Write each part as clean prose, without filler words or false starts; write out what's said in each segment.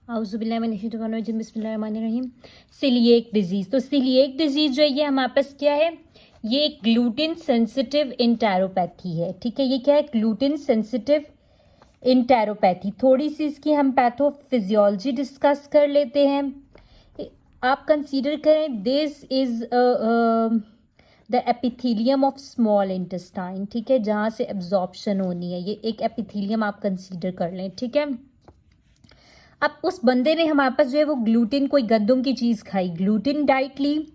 आउज़ुबिल्लाहिमिनश्शैतानिर्रजीम बिस्मिल्लाहिर्रहमानिर्रहीम। सिलिएक डिजीज़, तो सिलिएक डिजीज़ जो है ये हमारे पास क्या है, ये एक ग्लूटेन सेंसिटिव इंटेरोपैथी है। ठीक है, ये क्या है, ग्लूटेन सेंसिटिव इंटेरोपैथी। थोड़ी सी इसकी हम पैथोफिजियोलॉजी डिस्कस कर लेते हैं। आप कंसीडर करें this is the epithelium of small intestine. ठीक है, जहाँ से एब्जॉर्प्शन होनी है, ये एक एपिथेलियम आप कंसीडर कर लें। ठीक है, अब उस बंदे ने हमारे पास जो है वो ग्लूटेन, कोई गंदम की चीज़ खाई, ग्लूटेन डाइट ली।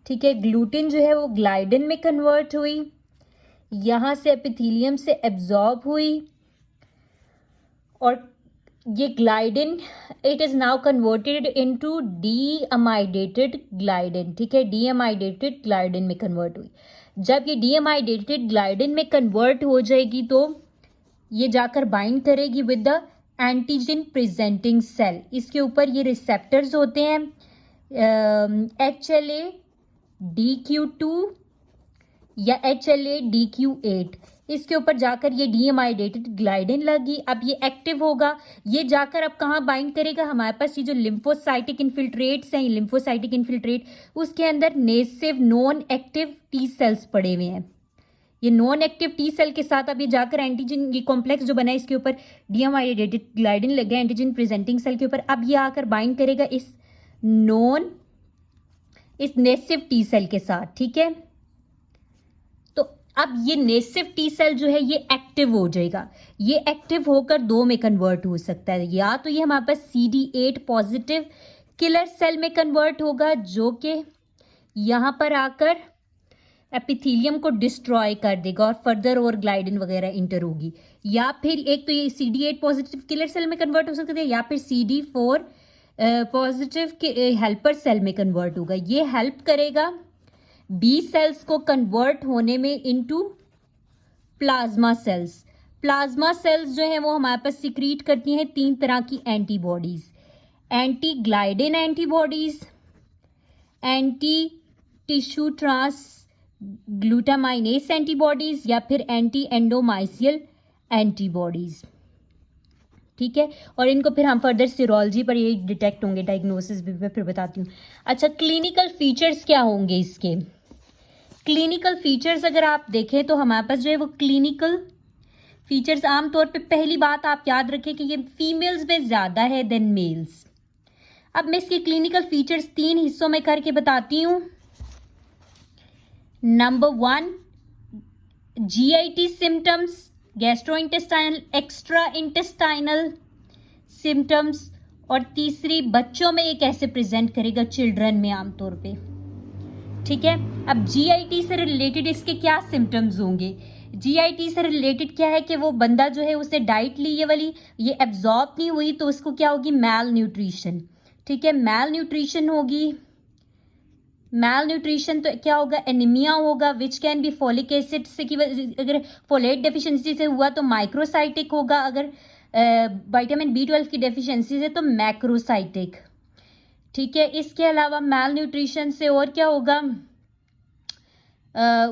ठीक है, ग्लूटेन जो है वो ग्लाइडिन में कन्वर्ट हुई, यहाँ से एपिथेलियम से एब्जॉर्ब हुई, और ये gliadin it is now converted into deamidated gliadin. ठीक है, डी अमाइडेटेड ग्लाइडिन में कन्वर्ट हुई। जब ये डी अमाइडेटेड ग्लाइडिन में कन्वर्ट हो जाएगी तो ये जाकर बाइंड करेगी with the antigen presenting cell. इसके ऊपर ये रिसेप्टर्स होते हैं HLA-DQ2 या HLA-DQ8। इसके ऊपर जाकर ये डीएमाइडेटेड ग्लाइडिन लगी, अब ये एक्टिव होगा। ये जाकर अब कहाँ बाइंड करेगा, हमारे पास ये जो लिम्फोसाइटिक इन्फिल्ट्रेट्स हैं, लिम्फोसाइटिक इन्फिल्ट्रेट, उसके अंदर नेसिव नॉन एक्टिव टी सेल्स पड़े हुए हैं। ये नॉन एक्टिव टी सेल के साथ अब ये जाकर एंटीजन, ये कॉम्प्लेक्स जो बना है इसके ऊपर डीएमाइडेटेड ग्लाइडिन लग गया एंटीजन प्रेजेंटिंग सेल के ऊपर। अब ये आकर बाइंड करेगा इस नेसिव टी सेल के साथ। ठीक है, तो अब ये नेसिव टी सेल जो है ये एक्टिव हो जाएगा। ये एक्टिव होकर दो में कन्वर्ट हो सकता है, या तो ये हमारे पास CD8 पॉजिटिव किलर सेल में कन्वर्ट होगा जो कि यहाँ पर आकर एपिथेलियम को डिस्ट्रॉय कर देगा और फर्दर और ग्लाइडिन वगैरह इंटर होगी, या फिर एक तो ये CD8 पॉजिटिव किलर सेल में कन्वर्ट हो सकता है, या फिर CD4 पॉजिटिव हेल्पर सेल में कन्वर्ट होगा। ये हेल्प करेगा बी सेल्स को कन्वर्ट होने में into plasma cells. Plasma cells जो है वो हमारे पास सिक्रीट करती हैं 3 तरह की antibodies, anti gliadin antibodies, anti tissue transglutaminase antibodies, या फिर एंटी एंडोमाइसियल एंटीबॉडीज। ठीक है, और इनको फिर हम फर्दर सीरोलॉजी पर ये डिटेक्ट होंगे, डायग्नोसिस भी मैं फिर बताती हूँ। अच्छा, क्लिनिकल फीचर्स क्या होंगे इसके? क्लिनिकल फीचर्स अगर आप देखें तो हमारे पास जो है वो क्लिनिकल फीचर्स आमतौर पे, पहली बात आप याद रखें कि ये फीमेल्स में ज़्यादा है देन मेल्स। अब मैं इसके क्लिनिकल फीचर्स 3 हिस्सों में करके बताती हूँ। Number 1, GIT symptoms, gastrointestinal extra intestinal symptoms, और तीसरी बच्चों में ये कैसे प्रेजेंट करेगा, चिल्ड्रन में आमतौर पे। ठीक है, अब GIT से रिलेटेड इसके क्या सिम्टम्स होंगे? GIT से रिलेटेड क्या है कि वो बंदा जो है उसने डाइट ली ये वाली, ये एब्जॉर्ब नहीं हुई, तो उसको क्या होगी, मैल न्यूट्रिशन। ठीक है, मैल न्यूट्रिशन होगी। मैल न्यूट्रिशन तो क्या होगा, एनीमिया होगा, which can be folic acid से की, अगर फोलेट डेफिशिएंसी से हुआ तो माइक्रोसाइटिक होगा, अगर विटामिन B12 की डेफिशिएंसी से तो मैक्रोसाइटिक। ठीक है, इसके अलावा मैल न्यूट्रिशन से और क्या होगा,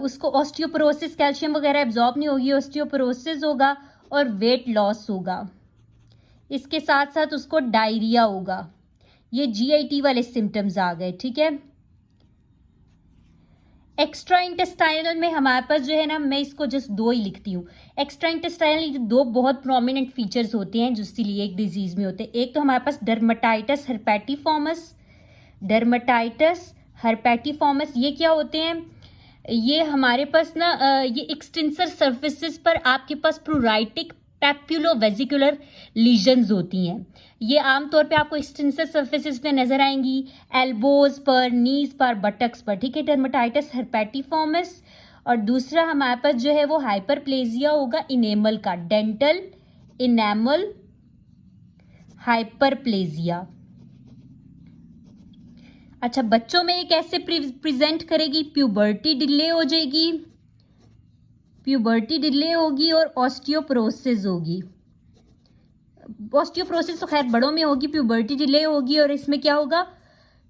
उसको ऑस्टियोपोरोसिस, कैल्शियम वगैरह एब्जॉर्ब नहीं होगी, ऑस्टियोपोरोसिस होगा, और वेट लॉस होगा। इसके साथ साथ उसको डायरिया होगा। ये GIT वाले सिम्टम्स आ गए। ठीक है, एक्स्ट्रा इंटेस्टाइनल में हमारे पास जो है ना, मैं इसको जस्ट 2 ही लिखती हूँ। एक्स्ट्रा इंटेस्टाइनल 2 बहुत प्रोमिनेंट फीचर्स होते हैं जो सीलिएक डिजीज में होते हैं। एक तो हमारे पास डर्मेटाइटिस हर्पेटिफॉर्मस, डर्मेटाइटिस हर्पेटिफॉर्मस, ये क्या होते हैं, ये हमारे पास ना ये एक्सटेंसर सर्फेसिस पर आपके पास प्लूराइटिक पैप्युलोवेसिकुलर लीजन्स होती हैं। ये आमतौर पे आपको एक्सटेंसर सर्फेसिस पे नजर आएंगी, एल्बोज पर, नीज पर, बटक्स पर। ठीक है, डर्मेटाइटिस हर्पेटिफॉर्मस। और दूसरा हमारे पास जो है वो हाइपरप्लेजिया होगा इनेमल का, डेंटल इनेमल हाइपरप्लेजिया। अच्छा, बच्चों में ये कैसे प्रेजेंट करेगी, प्यूबर्टी डिले हो जाएगी, प्यूबर्टी डिले होगी, और ऑस्टियोपोरोसिस होगी। ऑस्टियोपोरोसिस तो खैर बड़ों में होगी, प्यूबर्टी डिले होगी, और इसमें क्या होगा,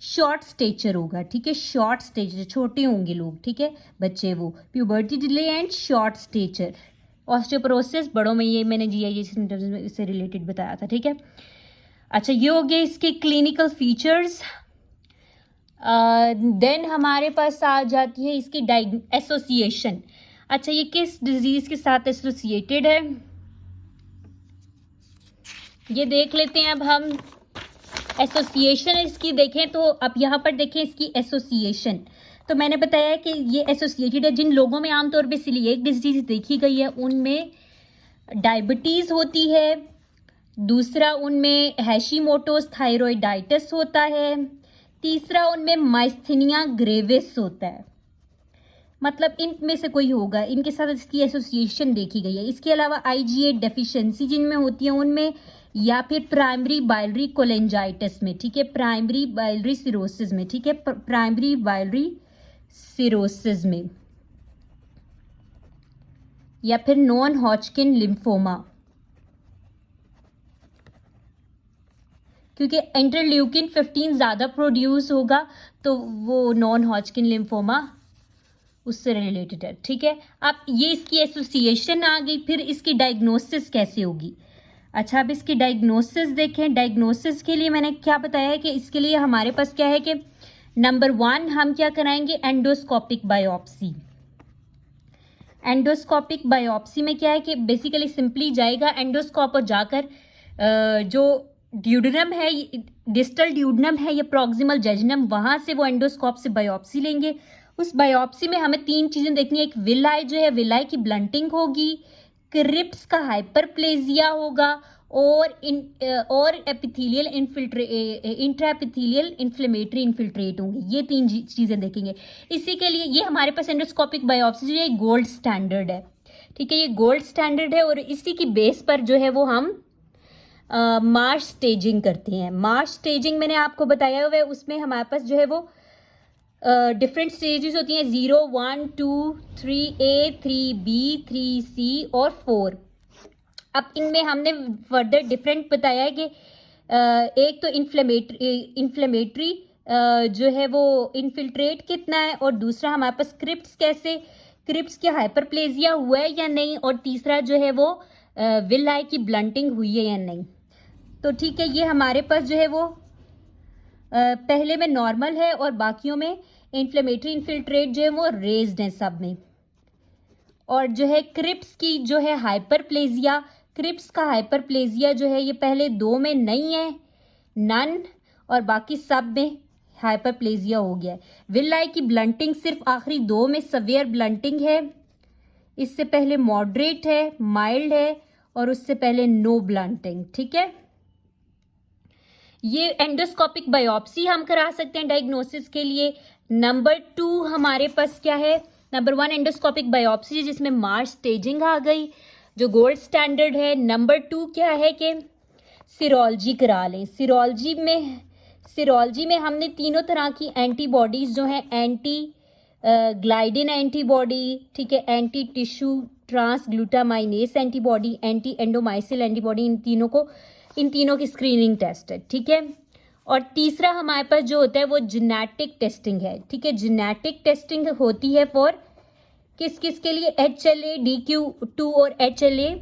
शॉर्ट स्टेचर होगा। ठीक है, शॉर्ट स्टेचर, छोटे होंगे लोग, ठीक है, बच्चे, वो puberty delay and short stature. Osteoporosis बड़ों में, ये मैंने GI सिम्टम्स से रिलेटेड बताया था। ठीक है, अच्छा, ये हो गए इसके क्लिनिकल फीचर्स। देन हमारे पास आ जाती है इसकी एसोसिएशन। अच्छा, ये किस डिजीज के साथ एसोसिएटेड है ये देख लेते हैं अब हम। एसोसिएशन इसकी देखें तो अब यहाँ पर देखें इसकी एसोसिएशन। तो मैंने बताया कि ये एसोसिएटेड है जिन लोगों में आमतौर पर सीलिएक डिजीज देखी गई है उनमें डायबिटीज़ होती है, दूसरा उनमें हैशीमोटोस थायरॉइडाइटिस होता है, तीसरा उनमें माइस्थीनिया ग्रेविस होता है। मतलब इनमें से कोई होगा, इनके साथ इसकी एसोसिएशन देखी गई है। इसके अलावा IgA डेफिशिएंसी जिनमें होती है उनमें, या फिर प्राइमरी बाइलरी कोलेंजाइटिस में, ठीक है, प्राइमरी बाइलरी सिरोसिस में, ठीक है, प्राइमरी बाइलरी सिरोसिस में, या फिर नॉन हॉजकिन लिम्फोमा, क्योंकि इंटरल्यूकिन 15 ज़्यादा प्रोड्यूस होगा तो वो नॉन हॉजकिन लिम्फोमा उससे रिलेटेड है, ठीक है। अब ये इसकी एसोसिएशन आ गई, फिर इसकी डायग्नोसिस कैसे होगी। अच्छा, अब इसकी डायग्नोसिस देखें। डायग्नोसिस के लिए मैंने क्या बताया है कि इसके लिए हमारे पास क्या है कि नंबर 1 हम क्या कराएंगे, एंडोस्कोपिक बायोप्सी। एंडोस्कोपिक बायोप्सी में क्या है कि बेसिकली सिंपली जाएगा एंडोस्कोप और जाकर जो ड्यूडनम है, डिस्टल ड्यूडनम है या प्रॉक्सिमल जेजुनम, वहां से वो एंडोस्कोप से बायोप्सी लेंगे। उस बायोप्सी में हमें 3 चीजें देखनी है। एक विलाई जो है, विलाई की ब्लंटिंग होगी, क्रिप्स का हाइपरप्लेजिया होगा और एपिथेलियल इंट्राएपिथेलियल इन्फ्लेमेटरी इन्फिल्ट्रेट होंगे। ये 3 चीजें देखेंगे। इसी के लिए ये हमारे पास एंडोस्कोपिक बायोप्सी जो है गोल्ड स्टैंडर्ड है, ठीक है, ये गोल्ड स्टैंडर्ड है और इसी की बेस पर जो है वो हम मार्च स्टेजिंग करते हैं। मार्च स्टेजिंग मैंने आपको बताया हुआ है, उसमें हमारे पास जो है वो डिफरेंट स्टेजेस होती हैं, 0, 1, 2, 3A, 3B, 3C और 4। अब इनमें हमने फर्दर डिफरेंट बताया है कि एक तो इन्फ्लेमेटरी जो है वो इन्फिल्ट्रेट कितना है, और दूसरा हमारे पास क्रिप्स के हाइपरप्लेजिया हुआ है या नहीं, और तीसरा जो है वो विलाई की ब्लंटिंग हुई है या नहीं। तो ठीक है, ये हमारे पास जो है वो पहले में नॉर्मल है और बाकियों में इन्फ्लेमेटरी इन्फिल्ट्रेट जो है वो रेज्ड है सब में। और जो है क्रिप्स की जो है हाइपरप्लेजिया, क्रिप्स का हाइपरप्लेजिया जो है ये पहले 2 में नहीं है, नन, और बाकी सब में हाइपरप्लेजिया हो गया है। विलाई की ब्लंटिंग सिर्फ आखिरी 2 में सवेयर ब्लंटिंग है, इससे पहले मॉडरेट है, माइल्ड है, और उससे पहले नो ब्लंटिंग, ठीक है। ये एंडोस्कोपिक बायोप्सी हम करा सकते हैं डायग्नोसिस के लिए। नंबर 2 हमारे पास क्या है, नंबर 1 एंडोस्कोपिक बायोप्सी जिसमें मार्च स्टेजिंग आ गई जो गोल्ड स्टैंडर्ड है। नंबर 2 क्या है कि सीरोलॉजी करा लें। सीरोलॉजी में हमने तीनों तरह की एंटीबॉडीज जो हैं, एंटी ग्लाइडिन एंटीबॉडी, ठीक है, anti tissue transglutaminase antibody, anti endomysial antibody, इन तीनों की स्क्रीनिंग टेस्ट है, ठीक है। और तीसरा हमारे पास जो होता है वो जेनेटिक टेस्टिंग है, ठीक है। जेनेटिक टेस्टिंग होती है फॉर किस के लिए, HLA DQ2 और HLA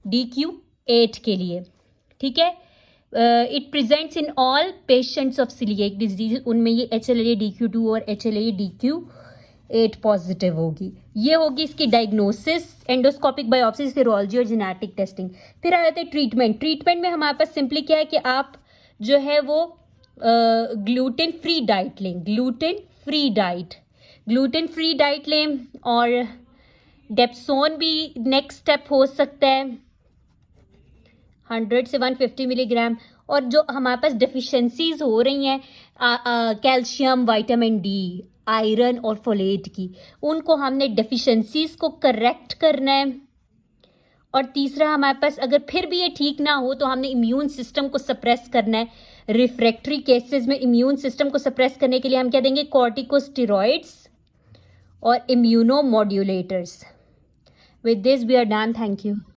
DQ8 के लिए, ठीक है। It presents in all patients of coeliac disease, उनमें ये HLA DQ2 और HLA DQ8 पॉजिटिव होगी। ये होगी इसकी डायग्नोसिस, एंडोस्कोपिक बायोप्सी, सीरोलॉजी और जेनेटिक टेस्टिंग। फिर आ जाते हैं ट्रीटमेंट में हमारे पास सिंपली क्या है कि आप जो है वो ग्लूटेन फ्री डाइट लें, ग्लूटेन फ्री डाइट लें, और डेप्सोन भी नेक्स्ट स्टेप हो सकता है 100 से 150 मिलीग्राम। और जो हमारे पास डेफिशिएंसीज हो रही हैं कैल्शियम, विटामिन डी, आयरन और फोलेट की, उनको हमने डेफिशिएंसीज को करेक्ट करना है। और तीसरा हमारे पास अगर फिर भी ये ठीक ना हो तो हमने इम्यून सिस्टम को सप्रेस करना है। रिफ्रैक्टरी केसेस में इम्यून सिस्टम को सप्रेस करने के लिए हम क्या देंगे, कॉर्टिकोस्टेरॉइड्स और immunomodulators. With this we are done, thank you.